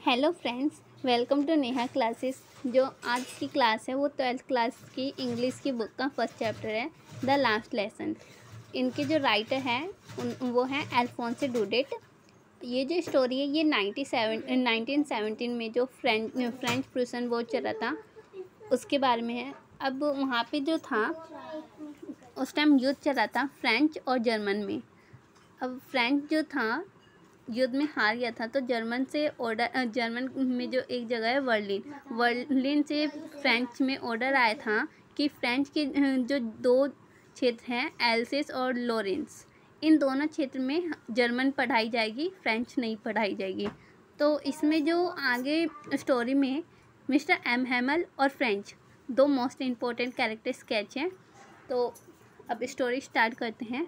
Hello friends, welcome to Neha classes. जो आज की क्लास है वो 12th क्लास की इंग्लिश की बुक का फर्स्ट चैप्टर है, द लास्ट लेसन। इनके जो राइटर हैं वो हैं अल्फोंसो डुडेट। ये जो स्टोरी है ये 1917 में जो फ्रेंच प्रूसन वॉर चला था उसके बारे में है। अब वहाँ पे जो था उस टाइम युद्ध चला था फ्रेंच और जर्मन में। अब फ्रेंच जो था युद्ध में हार गया था, तो जर्मन में जो एक जगह है वर्लिन से फ्रेंच में ऑर्डर आया था कि फ्रेंच के जो दो क्षेत्र हैं एल्सेस और लॉरेंस, इन दोनों क्षेत्र में जर्मन पढ़ाई जाएगी, फ्रेंच नहीं पढ़ाई जाएगी। तो इसमें जो आगे स्टोरी में मिस्टर एम हैमल और फ्रेंच दो मोस्ट इम्पोर्टेंट कैरेक्टर स्केच हैं। तो अब स्टोरी स्टार्ट करते हैं।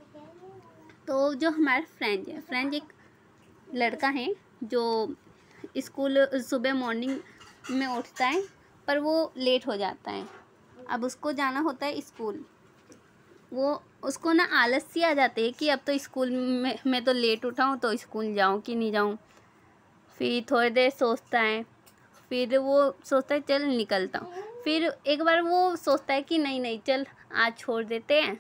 तो जो हमारा फ्रेंच एक लड़का है जो स्कूल सुबह मॉर्निंग में उठता है, पर वो लेट हो जाता है। अब उसको जाना होता है स्कूल। वो उसको ना आलस सी आ जाती है कि अब तो स्कूल में मैं तो लेट उठा हूँ, तो स्कूल जाऊँ कि नहीं जाऊँ। फिर थोड़ी देर सोचता है, फिर वो सोचता है चल निकलता हूँ। फिर एक बार वो सोचता है कि नहीं चल आज छोड़ देते हैं,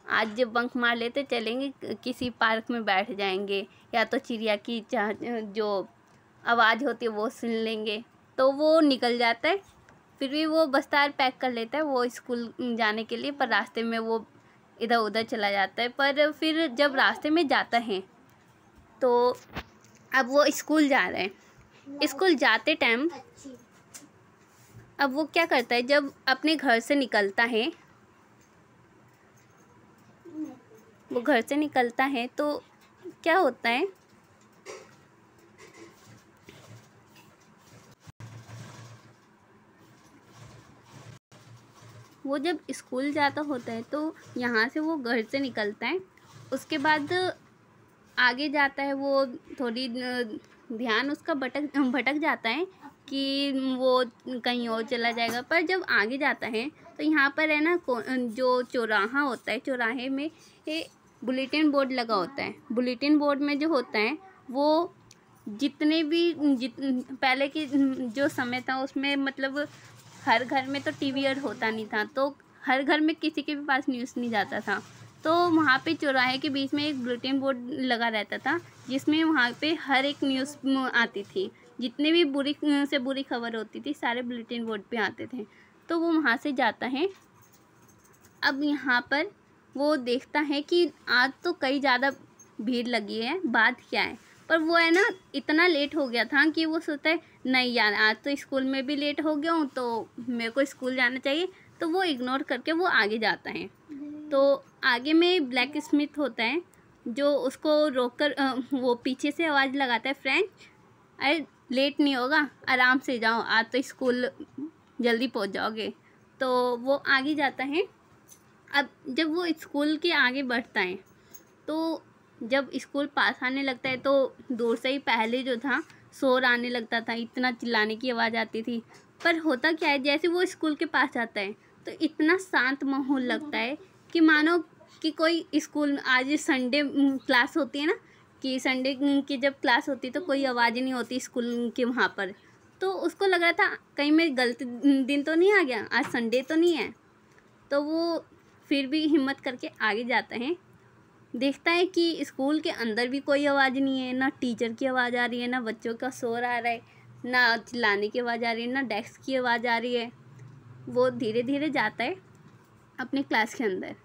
आज जब बंक मार लेते चलेंगे किसी पार्क में बैठ जाएंगे, या तो चिड़िया की जो आवाज़ होती है वो सुन लेंगे। तो वो निकल जाता है। फिर भी वो बस्ता पैक कर लेता है वो स्कूल जाने के लिए, पर रास्ते में वो इधर उधर चला जाता है। पर फिर जब रास्ते में जाता है तो अब वो स्कूल जा रहे हैं। स्कूल जाते टाइम अब वो क्या करता है, जब अपने घर से निकलता है, वो घर से निकलता है तो क्या होता है, वो जब स्कूल जाता होता है तो यहाँ से वो घर से निकलता है। उसके बाद आगे जाता है, वो थोड़ी ध्यान उसका भटक जाता है कि वो कहीं और चला जाएगा। पर जब आगे जाता है तो यहाँ पर है ना जो चौराहा होता है, चौराहे में बुलेटिन बोर्ड लगा होता है। बुलेटिन बोर्ड में जो होता है वो जितने भी पहले की जो समय था उसमें मतलब हर घर में तो टीवी और होता नहीं था, तो हर घर में किसी के भी पास न्यूज़ नहीं जाता था। तो वहाँ पे चौराहे के बीच में एक बुलेटिन बोर्ड लगा रहता था, जिसमें वहाँ पे हर एक न्यूज़ आती थी। जितने भी बुरी से बुरी खबर होती थी सारे बुलेटिन बोर्ड पे आते थे। तो वो वहाँ से जाता है। अब यहाँ पर वो देखता है कि आज तो कई ज़्यादा भीड़ लगी है, बात क्या है। पर वो है ना इतना लेट हो गया था कि वो सोचता है नहीं यार, आज तो स्कूल में भी लेट हो गया हूँ, तो मेरे को स्कूल जाना चाहिए। तो वो इग्नोर करके वो आगे जाता है। तो आगे में ब्लैक स्मिथ होता है जो उसको रोककर वो पीछे से आवाज़ लगाता है, फ्रेंच अरे लेट नहीं होगा, आराम से जाओ, आज तो स्कूल जल्दी पहुँच जाओगे। तो वो आगे जाता है। अब जब वो स्कूल के आगे बढ़ता है तो जब स्कूल पास आने लगता है तो दूर से ही पहले जो था शोर आने लगता था, इतना चिल्लाने की आवाज़ आती थी। पर होता क्या है, जैसे वो स्कूल के पास आता है तो इतना शांत माहौल लगता है कि मानो कि कोई स्कूल, आज संडे क्लास होती है ना, कि संडे की जब क्लास होती है तो कोई आवाज़ नहीं होती स्कूल के वहाँ पर। तो उसको लग रहा था कहीं मैं गलत दिन तो नहीं आ गया, आज संडे तो नहीं है। तो वो फिर भी हिम्मत करके आगे जाता है। देखता है कि स्कूल के अंदर भी कोई आवाज़ नहीं है, ना टीचर की आवाज़ आ रही है, ना बच्चों का शोर आ रहा है, ना चिल्लाने की आवाज़ आ रही है, ना डेस्क की आवाज़ आ रही है। वो धीरे धीरे जाता है अपने क्लास के अंदर।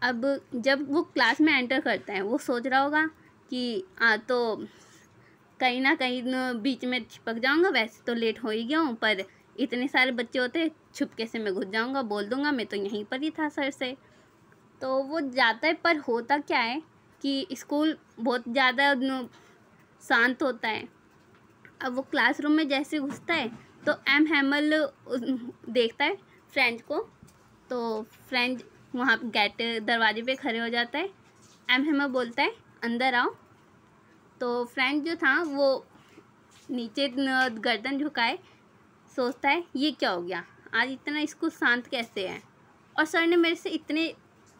अब जब वो क्लास में एंटर करता है वो सोच रहा होगा कि तो कहीं ना कहीं बीच में चिपक जाऊंगा, वैसे तो लेट हो ही गया हूँ, पर इतने सारे बच्चे होते छुपके से मैं घुस जाऊंगा, बोल दूंगा मैं तो यहीं पर ही था सर से। तो वो जाता है। पर होता क्या है कि स्कूल बहुत ज़्यादा शांत होता है। अब वो क्लासरूम में जैसे घुसता है तो एम हैमल देखता है फ्रेंच को। तो फ्रेंच वहाँ गेट दरवाजे पे खड़े हो जाता है। एम हैमल बोलता है अंदर आओ। तो फ्रेंच जो था वो नीचे गर्दन झुकाए सोचता है ये क्या हो गया, आज इतना स्कूल शांत कैसे है, और सर ने मेरे से इतने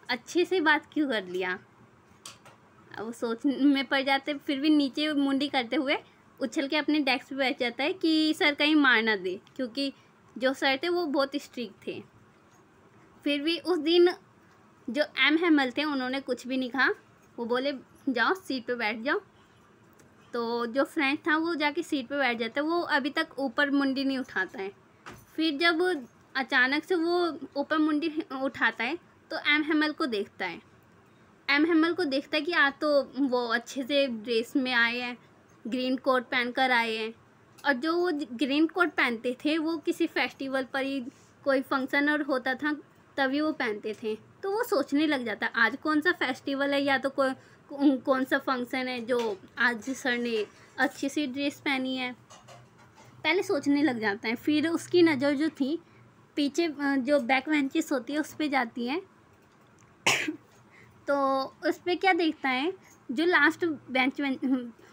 अच्छे से बात क्यों कर लिया। अब वो सोच में पड़ जाते, फिर भी नीचे मुंडी करते हुए उछल के अपने डेस्क पे बैठ जाता है कि सर कहीं मार ना दे, क्योंकि जो सर थे वो बहुत स्ट्रिक्ट थे। फिर भी उस दिन जो एम हैमल थे उन्होंने कुछ भी नहीं कहा, वो बोले जाओ सीट पे बैठ जाओ। तो जो फ्रेंच था वो जाके सीट पे बैठ जाता है, वो अभी तक ऊपर मुंडी नहीं उठाता है। फिर जब अचानक से वो ऊपर मुंडी उठाता है तो एम हैमल को देखता है। एम हैमल को देखता है कि आज तो वो अच्छे से ड्रेस में आए हैं, ग्रीन कोट पहन कर आए हैं, और जो वो ग्रीन कोट पहनते थे वो किसी फेस्टिवल पर ही, कोई फंक्शन और होता था तभी वो पहनते थे। तो वो सोचने लग जाता है आज कौन सा फेस्टिवल है या तो कौन सा फंक्शन है जो आज सर ने अच्छी सी ड्रेस पहनी है, पहले सोचने लग जाता है। फिर उसकी नज़र जो थी पीछे जो बैक बेंचेस होती है उस पर जाती है। तो उस पर क्या देखता है, जो लास्ट बेंच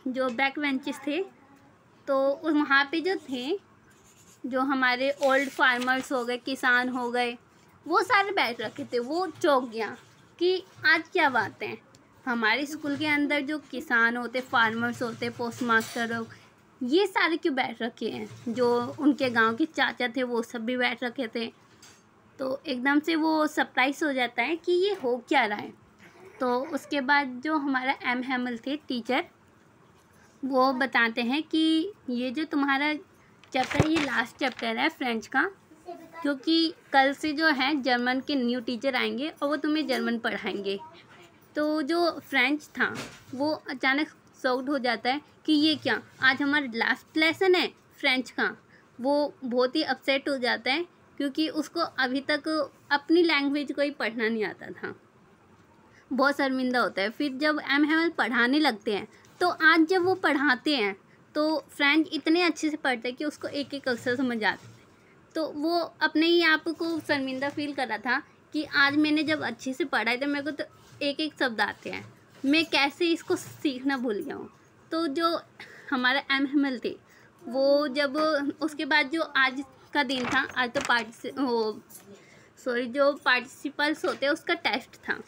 जो बैक बेंचेस थे, तो वहाँ पे जो थे, जो हमारे ओल्ड फार्मर्स हो गए, किसान हो गए, वो सारे बैठ रखे थे। वो चौंक गया कि आज क्या बात है, हमारे स्कूल के अंदर जो किसान होते, फार्मर्स होते, पोस्ट मास्टर हो, ये सारे क्यों बैठ रखे हैं। जो उनके गांव के चाचा थे वो सब भी बैठ रखे थे। तो एकदम से वो सरप्राइज हो जाता है कि ये हो क्या रहा है। तो उसके बाद जो हमारा एम हैमल थे टीचर, वो बताते हैं कि ये जो तुम्हारा चैप्टर है ये लास्ट चैप्टर है फ्रेंच का, क्योंकि कल से जो है जर्मन के न्यू टीचर आएंगे और वो तुम्हें जर्मन पढ़ाएंगे। तो जो फ्रेंच था वो अचानक शॉक्ड हो जाता है कि ये क्या, आज हमारा लास्ट लेसन है फ्रेंच का। वो बहुत ही अपसेट हो जाता है क्योंकि उसको अभी तक अपनी लैंग्वेज को ही पढ़ना नहीं आता था, बहुत शर्मिंदा होता है। फिर जब एम हैमल पढ़ाने लगते हैं तो आज जब वो पढ़ाते हैं तो फ्रेंच इतने अच्छे से पढ़ते हैं कि उसको एक एक अक्षर समझ आता है। तो वो अपने ही आप को शर्मिंदा फील कर रहा था कि आज मैंने जब अच्छे से पढ़ा है तो मेरे को तो एक एक शब्द आते हैं, मैं कैसे इसको सीखना भूल गया हूँ। तो जो हमारा एम हैमल थे वो जब उसके बाद जो आज का दिन था, आज तो जो पार्टिसिपल्स होते हैं उसका टेस्ट था।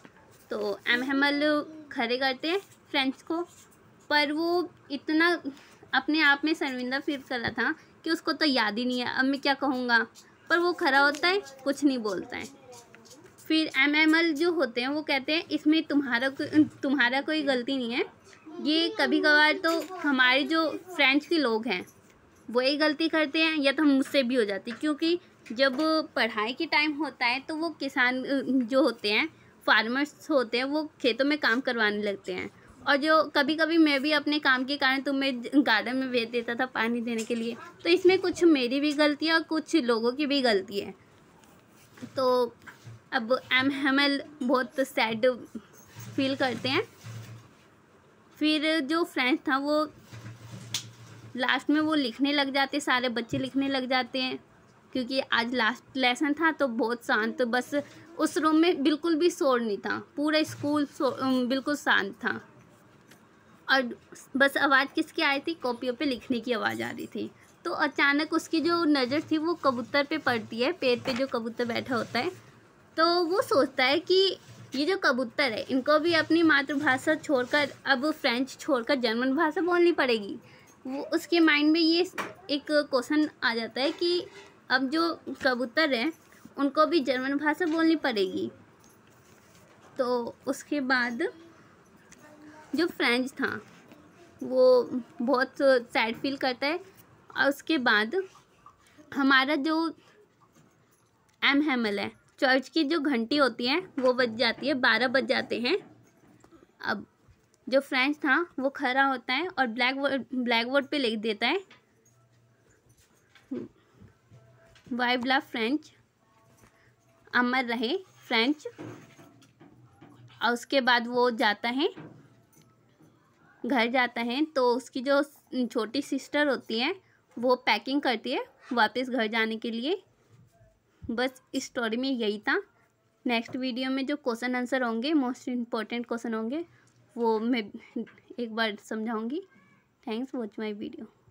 तो एम हैमल खड़े करते हैं फ्रेंच को, पर वो इतना अपने आप में शर्मिंदा फील कर रहा था कि उसको तो याद ही नहीं है अब मैं क्या कहूँगा, पर वो खड़ा होता है, कुछ नहीं बोलता है। फिर एम हैमल जो होते हैं वो कहते हैं इसमें तुम्हारा कोई गलती नहीं है, ये कभी कभार तो हमारे जो फ्रेंच के लोग हैं वो ही गलती करते हैं, या तो मुझसे भी हो जाती, क्योंकि जब पढ़ाई के टाइम होता है तो वो किसान जो होते हैं, फार्मर्स होते हैं, वो खेतों में काम करवाने लगते हैं। और जो कभी कभी मैं भी अपने काम के कारण तुम्हें गार्डन में भेज देता था पानी देने के लिए, तो इसमें कुछ मेरी भी गलती है और कुछ लोगों की भी गलती है। तो अब एम हैमल बहुत सैड फील करते हैं। फिर जो फ्रेंच था वो लास्ट में वो लिखने लग जाते, सारे बच्चे लिखने लग जाते हैं, क्योंकि आज लास्ट लेसन था तो बहुत शांत, बस उस रूम में बिल्कुल भी शोर नहीं था, पूरा स्कूल बिल्कुल शांत था। और बस आवाज़ किसकी आई थी, कॉपियों पे लिखने की आवाज़ आ रही थी। तो अचानक उसकी जो नज़र थी वो कबूतर पे पड़ती है, पेड़ पे जो कबूतर बैठा होता है। तो वो सोचता है कि ये जो कबूतर है इनको भी अपनी मातृभाषा छोड़कर अब फ्रेंच छोड़कर जर्मन भाषा बोलनी पड़ेगी। वो उसके माइंड में ये एक क्वेश्चन आ जाता है कि अब जो कबूतर हैं उनको भी जर्मन भाषा बोलनी पड़ेगी। तो उसके बाद जो फ्रेंच था वो बहुत सैड फील करता है। और उसके बाद हमारा जो एम हैमल है, चर्च की जो घंटी होती है वो बज जाती है, 12 बज जाते हैं। अब जो फ्रेंच था वो खड़ा होता है और ब्लैक बोर्ड पे लिख देता है वाइव ला फ्रेंच, अमर रहे फ्रेंच। और उसके बाद वो जाता है, घर जाता है। तो उसकी जो छोटी सिस्टर होती है वो पैकिंग करती है वापस घर जाने के लिए। बस इस स्टोरी में यही था। नेक्स्ट वीडियो में जो क्वेश्चन आंसर होंगे, मोस्ट इम्पोर्टेंट क्वेश्चन होंगे, वो मैं एक बार समझाऊंगी। Thanks watch my video.